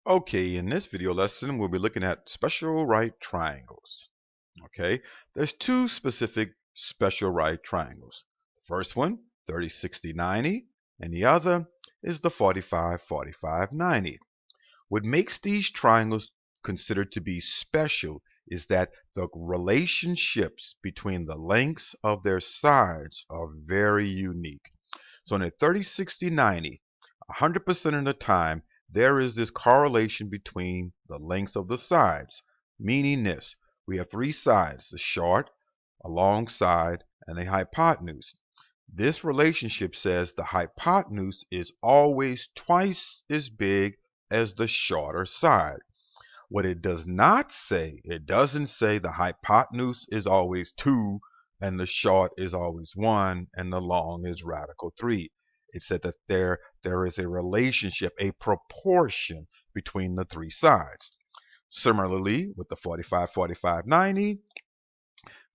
Okay, in this video lesson, we'll be looking at special right triangles. Okay, there's two specific special right triangles. The first one, 30, 60, 90, and the other is the 45, 45, 90. What makes these triangles considered to be special is that the relationships between the lengths of their sides are very unique. So in a 30, 60, 90, 100% of the time, there is this correlation between the lengths of the sides, meaning this. We have three sides, the short, a long side, and a hypotenuse. This relationship says the hypotenuse is always twice as big as the shorter side. What it does not say, it doesn't say the hypotenuse is always 2 and the short is always 1 and the long is radical 3. It said that there is a relationship, a proportion between the three sides. Similarly, with the 45, 45, 90,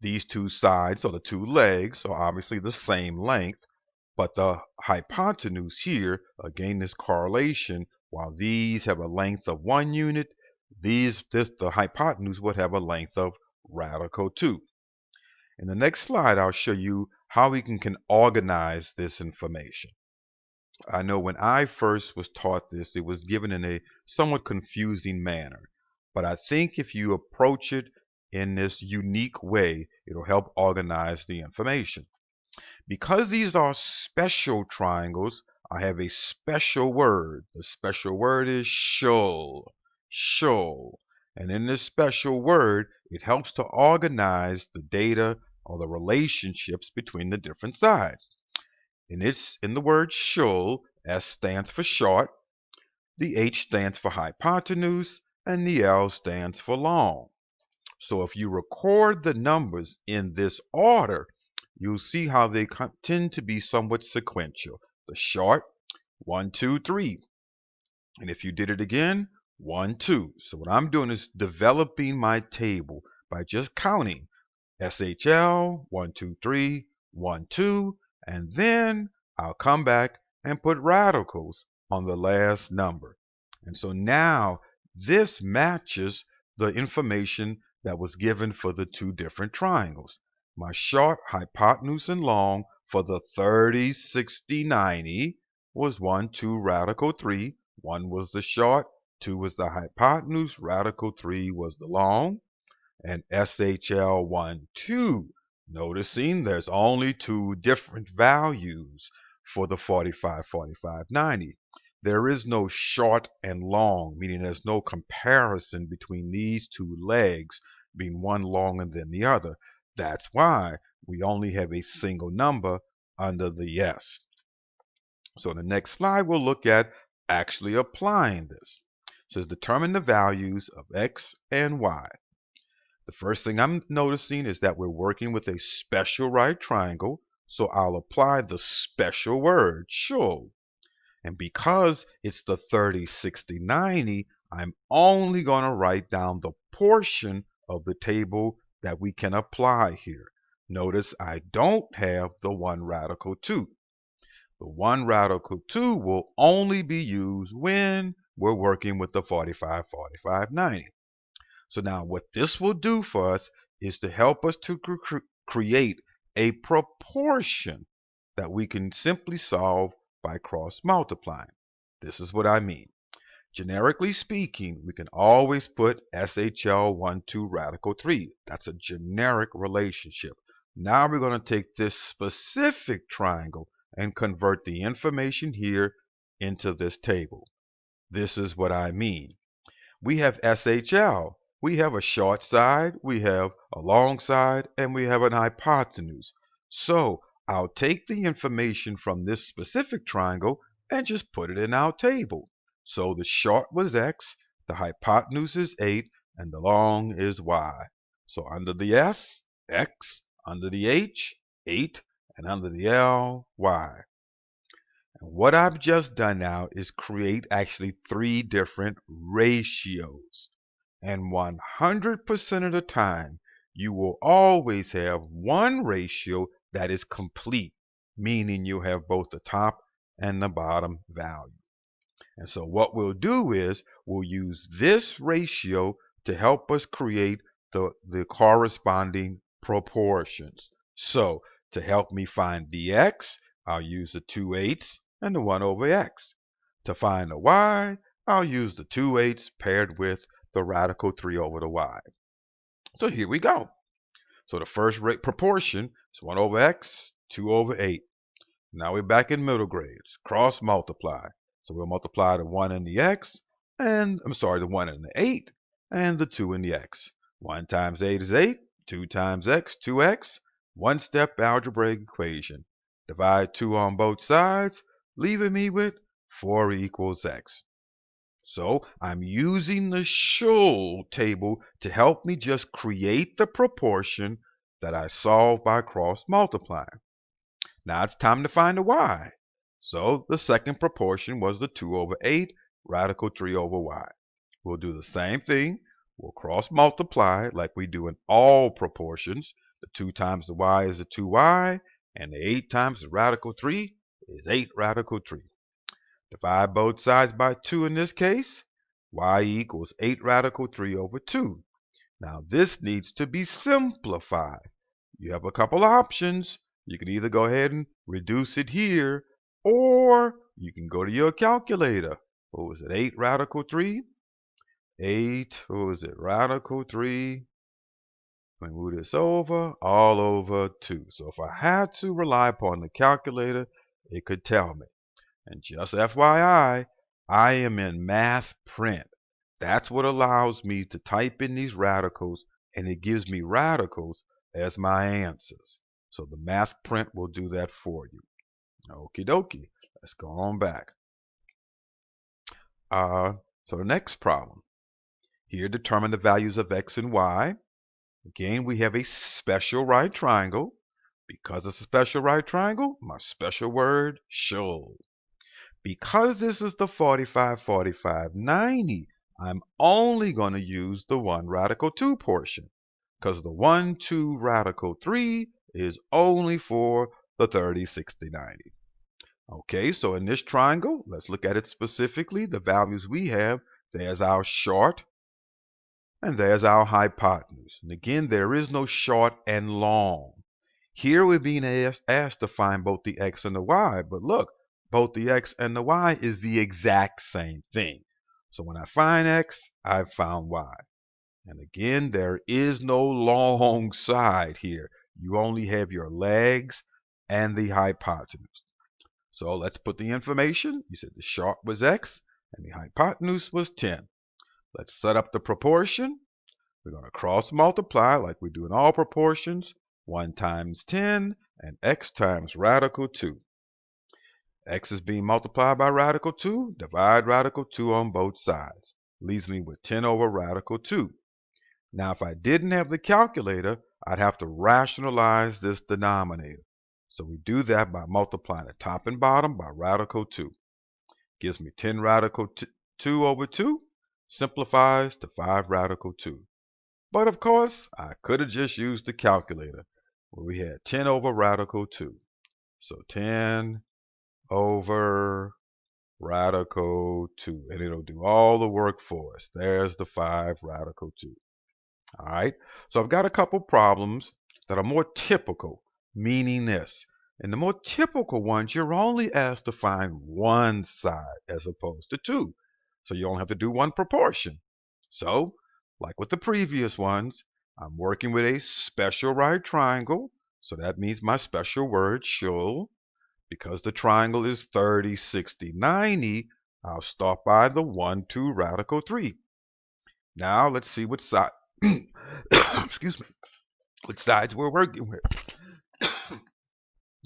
these two sides, or the two legs, are obviously the same length, but the hypotenuse here, again, this correlation, while these have a length of 1 unit, the hypotenuse would have a length of radical 2. In the next slide, I'll show you how we can organize this information. I know when I first was taught this, it was given in a somewhat confusing manner. But I think if you approach it in this unique way, it'll help organize the information. Because these are special triangles, I have a special word. The special word is should. Should. And in this special word, it helps to organize the data or the relationships between the different sides. And it's in the word should, S stands for short, the H stands for hypotenuse, and the L stands for long. So if you record the numbers in this order, you'll see how they tend to be somewhat sequential. The short, 1, 2, 3. And if you did it again, 1, 2. So what I'm doing is developing my table by just counting SHL, 1, 2, 3, 1, 2, and then I'll come back and put radicals on the last number. And so now this matches the information that was given for the two different triangles. My short, hypotenuse, and long for the 30, 60, 90 was 1, 2, radical 3. 1 was the short, 2 was the hypotenuse, radical 3 was the long, and SHL1, 2. Noticing there's only two different values for the 45, 45, 90. There is no short and long, meaning there's no comparison between these two legs being one longer than the other. That's why we only have a single number under the S. So in the next slide, we'll look at actually applying this. It says determine the values of X and Y. The first thing I'm noticing is that we're working with a special right triangle, so I'll apply the special word should. And because it's the 30, 60, 90, I'm only going to write down the portion of the table that we can apply here. Notice I don't have the 1 radical 2. The 1 radical 2 will only be used when we're working with the 45, 45, 90. So now what this will do for us is to help us to create a proportion that we can simply solve by cross multiplying. This is what I mean. Generically speaking, we can always put SHL 1, 2, radical 3. That's a generic relationship. Now we're going to take this specific triangle and convert the information here into this table. This is what I mean. We have SHL. We have a short side, we have a long side, and we have an hypotenuse. So I'll take the information from this specific triangle and just put it in our table. So the short was X, the hypotenuse is 8, and the long is Y. So under the S, X, under the H, 8, and under the L, Y. And what I've just done now is create actually three different ratios. And 100% of the time, you will always have one ratio that is complete, meaning you have both the top and the bottom value. And so what we'll do is we'll use this ratio to help us create the corresponding proportions. So to help me find the x, I'll use the 2/8 and the 1 over x. To find the y, I'll use the 2/8 paired with the radical 3 over the y. So here we go. So the first rate proportion is 1 over x, 2 over 8. Now we're back in middle grades. Cross multiply. So we'll multiply the 1 and the x, and the 1 and the 8, and the 2 and the x. 1 times 8 is 8. 2 times x, 2x. One-step algebraic equation. Divide 2 on both sides, leaving me with 4 equals x. So I'm using the Schul table to help me just create the proportion that I solved by cross multiplying. Now it's time to find the y. So the second proportion was the 2 over 8 radical 3 over y. We'll do the same thing. We'll cross multiply like we do in all proportions. The 2 times the y is the 2y, and the 8 times the radical 3 is 8 radical 3. Divide both sides by 2 in this case. Y equals 8 radical 3 over 2. Now this needs to be simplified. You have a couple options. You can either go ahead and reduce it here, or you can go to your calculator. What was it? 8 radical 3? 8, what was it? Radical 3. Let me move this over, all over 2. So if I had to rely upon the calculator, it could tell me. And just FYI, I am in math print. That's what allows me to type in these radicals, and it gives me radicals as my answers. So the math print will do that for you. Okie dokie. Let's go on back. So the next problem. Here, determine the values of x and y. Again, we have a special right triangle. Because it's a special right triangle, my special word, Schul. Because this is the 45, 45, 90, I'm only going to use the 1 radical 2 portion, because the 1, 2 radical 3 is only for the 30, 60, 90. Okay, so in this triangle, let's look at it specifically. The values we have, there's our short, and there's our hypotenuse. And again, there is no short and long. Here we're being asked to find both the x and the y, but look, both the x and the y is the exact same thing. So when I find x, I've found y. And again, there is no long side here. You only have your legs and the hypotenuse. So let's put the information. You said the short was x and the hypotenuse was 10. Let's set up the proportion. We're going to cross multiply like we do in all proportions. 1 times 10 and x times radical 2. X is being multiplied by radical 2. Divide radical 2 on both sides. Leaves me with 10 over radical 2. Now if I didn't have the calculator, I'd have to rationalize this denominator. So we do that by multiplying the top and bottom by radical 2. Gives me 10 radical 2 over 2. Simplifies to 5 radical 2. But of course, I could have just used the calculator, where we had 10 over radical 2. So 10 over radical 2. And it'll do all the work for us. There's the 5 radical 2. All right. So I've got a couple problems that are more typical, meaning this. In the more typical ones, you're only asked to find one side as opposed to two. So you only have to do one proportion. So, like with the previous ones, I'm working with a special right triangle. So that means my special word, Schul. Because the triangle is 30, 60, 90, I'll start by the 1, 2 radical 3. Now let's see what side excuse me, what sides we're working with.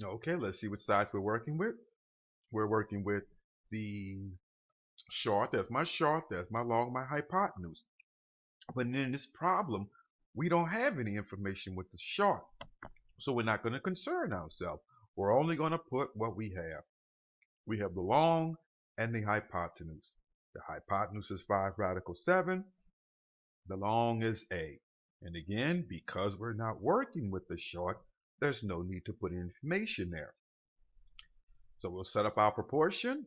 Okay, let's see what sides we're working with. We're working with the short. There's my short. There's my long, my hypotenuse. But in this problem, we don't have any information with the short. So we're not going to concern ourselves. We're only going to put what we have. We have the long and the hypotenuse. The hypotenuse is 5 radical 7. The long is a. And again, because we're not working with the short, there's no need to put information there. So we'll set up our proportion.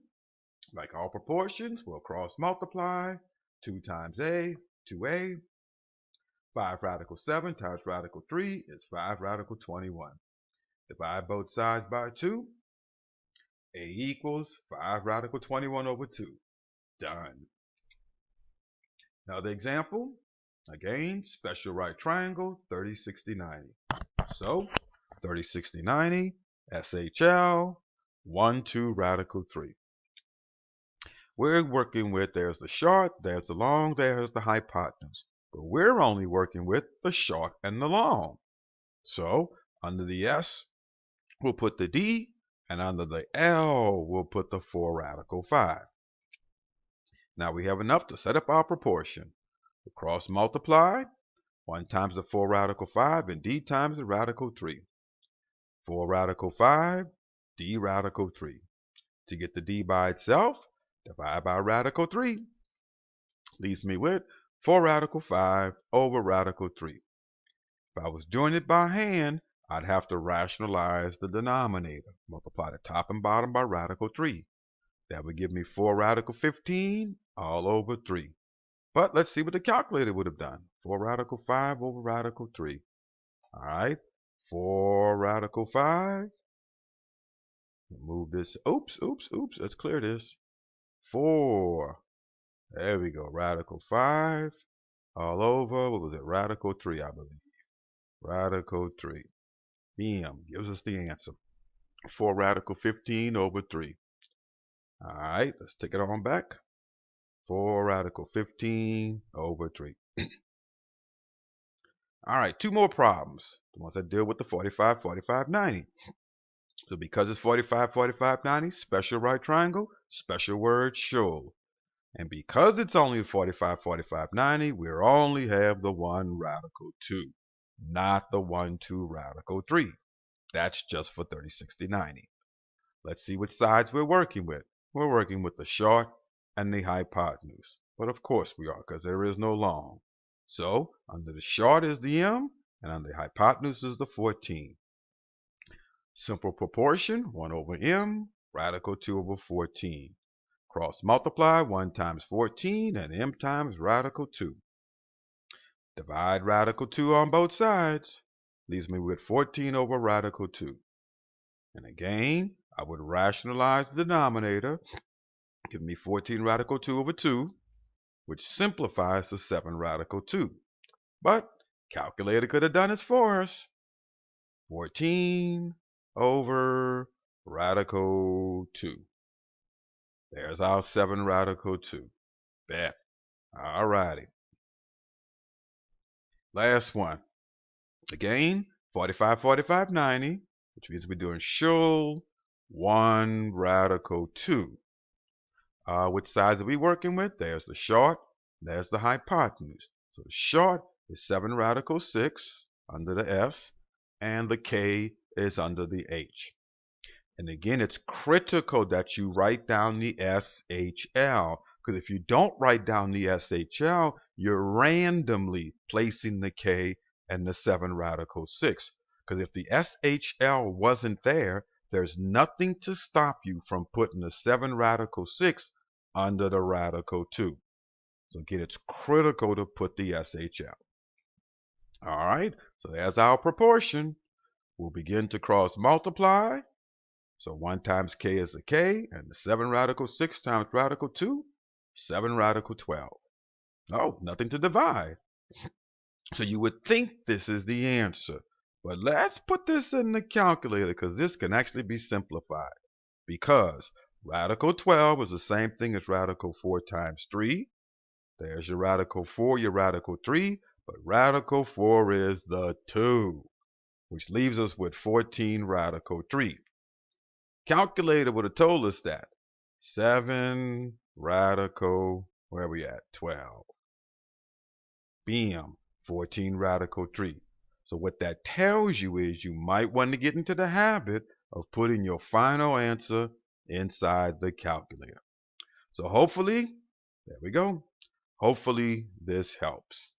Like all proportions, we'll cross multiply. 2 times a, 2a. 5 radical 7 times radical 3 is 5 radical 21. Divide both sides by 2. A equals 5 radical 21 over 2. Done. Another example. Again, special right triangle, 30, 60, 90. So, 30, 60, 90, SHL, 1, 2, radical 3. We're working with, there's the short, there's the long, there's the hypotenuse. But we're only working with the short and the long. So, under the S, we'll put the D, and under the L, we'll put the 4 radical 5. Now we have enough to set up our proportion. We'll cross multiply. 1 times the 4 radical 5 and D times the radical 3. 4 radical 5, D radical 3. To get the D by itself, divide by radical 3. Leaves me with 4 radical 5 over radical 3. If I was doing it by hand, I'd have to rationalize the denominator. Multiply the top and bottom by radical 3. That would give me 4 radical 15 all over 3. But let's see what the calculator would have done. 4 radical 5 over radical 3. All right, 4 radical 5. Move this. Oops. Let's clear this. 4. There we go. Radical 5 all over. What was it? Radical 3, I believe. Radical 3. Bam. Gives us the answer. 4 radical 15 over 3. All right, let's take it on back. 4 radical 15 over 3. All right, 2 more problems. The ones that deal with the 45, 45, 90. So because it's 45, 45, 90, special right triangle, special word should. And because it's only 45, 45, 90, we only have the 1 radical 2, not the 1, 2 radical 3. That's just for 30, 60, 90. Let's see what sides we're working with. We're working with the short and the hypotenuse. But of course we are, because there is no long. So under the short is the m, and under the hypotenuse is the 14. Simple proportion, 1 over m, radical 2 over 14. Cross multiply, 1 times 14 and m times radical 2. Divide radical 2 on both sides. Leaves me with 14 over radical 2. And again, I would rationalize the denominator. Give me 14 radical 2 over 2, which simplifies to 7 radical 2. But calculator could have done it for us. 14 over radical 2. There's our 7 radical 2. Bet. All righty. Last one. Again, 45, 45, 90, which means we're doing should 1 radical 2. Which sides are we working with? There's the short, there's the hypotenuse. So the short is 7 radical 6 under the S, and the K is under the H. And again, it's critical that you write down the SHL, because if you don't write down the SHL, you're randomly placing the K and the 7 radical 6. Because if the SHL wasn't there, there's nothing to stop you from putting the 7 radical 6 under the radical 2. So again, it's critical to put the SHL. All right, so there's our proportion. We'll begin to cross multiply. So 1 times k is a k, and the 7 radical 6 times radical 2, 7 radical 12. Oh, nothing to divide. So you would think this is the answer. But let's put this in the calculator, because this can actually be simplified. Because radical 12 is the same thing as radical 4 times 3. There's your radical 4, your radical 3. But radical 4 is the 2, which leaves us with 14 radical 3. Calculator would have told us that. 7 radical, where are we at? 12. Bam, 14 radical 3. So what that tells you is you might want to get into the habit of putting your final answer inside the calculator. So hopefully, there we go. Hopefully this helps.